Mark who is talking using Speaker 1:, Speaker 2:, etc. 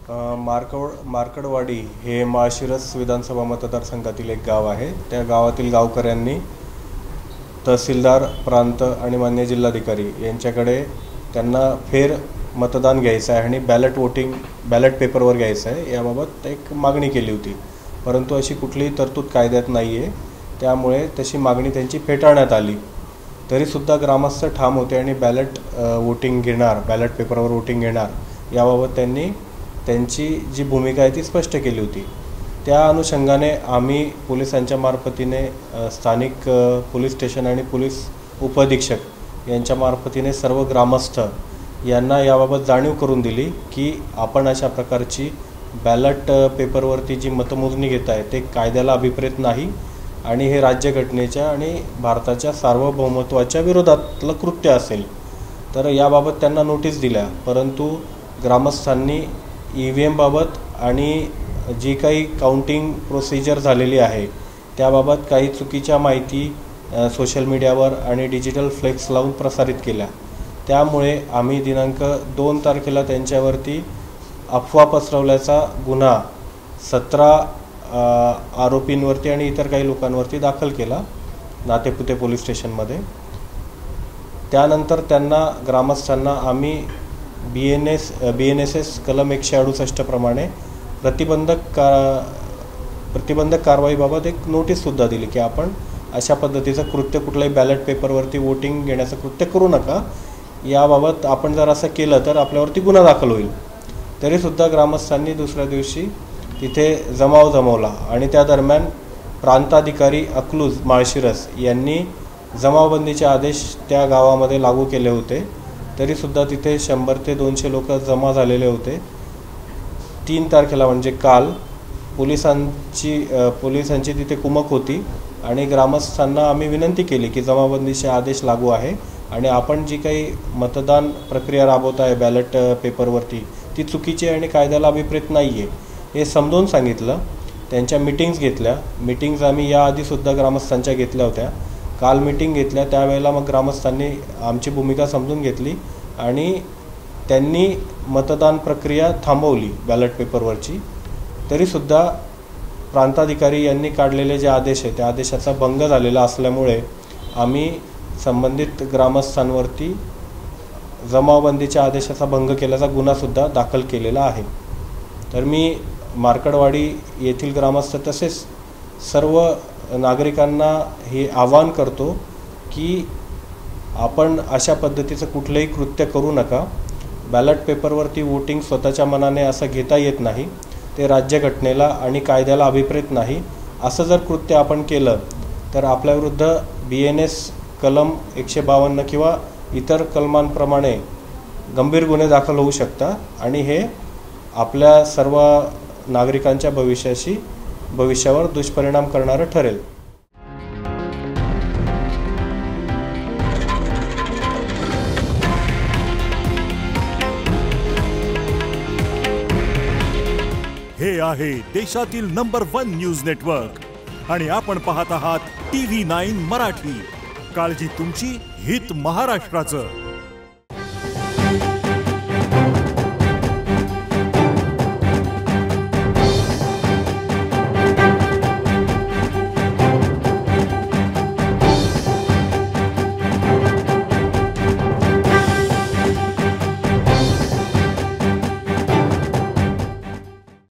Speaker 1: मार्कडवाडी हे माळशिरस विधानसभा मतदारसंघातील एक गाव आहे। त्या गावातील गावकऱ्यांनी तहसीलदार, प्रांत आणि मान्य जिल्हाधिकारी यांच्याकडे त्यांना फेर मतदान घ्यायचं आहे आणि बॅलेट पेपरवर घ्यायचं आहे याबाबत एक मागणी केली होती, परंतु अशी कुठलीही तरतूद कायद्यात नाही आहे। त्यामुळे तशी मागणी त्यांची फेटाळण्यात आली। तरीसुद्धा ग्रामस्थ ठाम होते आणि बॅलेट पेपरवर वोटिंग घेणार याबाबत त्यांनी त्यांची जी भूमिका आहे ती स्पष्ट केली होती। त्या अनुषंगाने आम्ही पोलिसांच्या मार्फतीने स्थानिक पोलीस स्टेशन आणि पोलीस उपअधीक्षक यांच्या मार्फतीने सर्व ग्रामस्थ यांना याबाबत जाणीव करून दिली की आपण अशा प्रकारची बॅलेट पेपरवरती जी मतमोजणी घेत आहे ते कायद्याला अभिप्रेत नाही आणि हे राज्यघटनेच्या आणि भारताच्या सार्वभौमत्वाच्या विरोधातलं कृत्य असेल। तर याबाबत त्यांना नोटीस दिल्या, परंतु ग्रामस्थांनी EVM बाबत आणि जी काही काउंटिंग प्रोसिजर झालेली आहे त्याबाबत काही चुकीच्या माहिती सोशल मीडियावर आणि डिजिटल फ्लेक्स लावून प्रसारित केल्या। त्यामुळे आम्ही दिनांक 2 तारखेला त्यांच्यावरती अफवा पसरवल्याचा गुन्हा 17 आरोपींवरती आणि इतर काही लोकांवरती दाखल केला नातेपुते पोलीस स्टेशनमध्ये। त्यानंतर त्यांना ग्रामस्थांना आम्ही BNSS कलम 168 प्रमाणे प्रतिबंधक कारवाईबाबत एक नोटीससुद्धा दिली की आपण अशा पद्धतीचं कृत्य कुठल्याही बॅलेट पेपरवरती वोटिंग घेण्याचं कृत्य करू नका। याबाबत आपण जर असं केलं तर आपल्यावरती गुन्हा दाखल होईल। तरीसुद्धा ग्रामस्थांनी दुसऱ्या दिवशी तिथे जमाव जमवला आणि त्या दरम्यान प्रांताधिकारी अकलूज माळशिरस यांनी जमावबंदीचे आदेश त्या गावामध्ये लागू केले होते। तरीसुद्धा तिथे 100 ते 200 लोक जमा झालेले होते। 3 तारखेला म्हणजे काल पोलिसांची तिथे कुमक होती आणि ग्रामस्थांना आम्ही विनंती केली की जमावबंदीचे आदेश लागू आहे आणि आपण जी काही मतदान प्रक्रिया राबवत आहे बॅलेट पेपरवरती ती चुकीची आणि कायद्याला अभिप्रेत नाही आहे हे समजावून सांगितलं। त्यांच्या मीटिंग्स आम्ही याआधीसुद्धा ग्रामस्थांच्या घेतल्या होत्या। काल मीटिंग घेतल्या त्यावेळेला मग ग्रामस्थांनी आमची भूमिका समजून घेतली आणि त्यांनी मतदान प्रक्रिया थांबवली बॅलेट पेपरवरची। तरीसुद्धा प्रांताधिकारी यांनी काढलेले जे आदेश आहे त्या आदेशाचा भंग झालेला असल्यामुळे आम्ही संबंधित ग्रामस्थांवरती जमावबंदीच्या आदेशाचा भंग केल्याचा गुन्हासुद्धा दाखल केलेला आहे। तर मी मार्कडवाडी येथील ग्रामस्थ तसेच सर्व नागरिकांना हे आवाहन करतो की आपण अशा पद्धतीचं कुठलंही कृत्य करू नका। बॅलेट पेपरवरती वोटिंग स्वतःच्या मनाने असं घेता येत नाही, ते राज्यघटनेला आणि कायद्याला अभिप्रेत नाही। असं जर कृत्य आपण केलं तर आपल्याविरुद्ध BNS कलम 152 किंवा इतर कलमांप्रमाणे गंभीर गुन्हे दाखल होऊ शकतात आणि हे आपल्या सर्व नागरिकांच्या भविष्यावर दुष्परिणाम करणारं ठरेल।
Speaker 2: हे आहे देशातील नंबर 1 न्यूज नेटवर्क आणि आपण पाहत आहात TV9 मराठी। काळजी तुमची, हित महाराष्ट्राचं।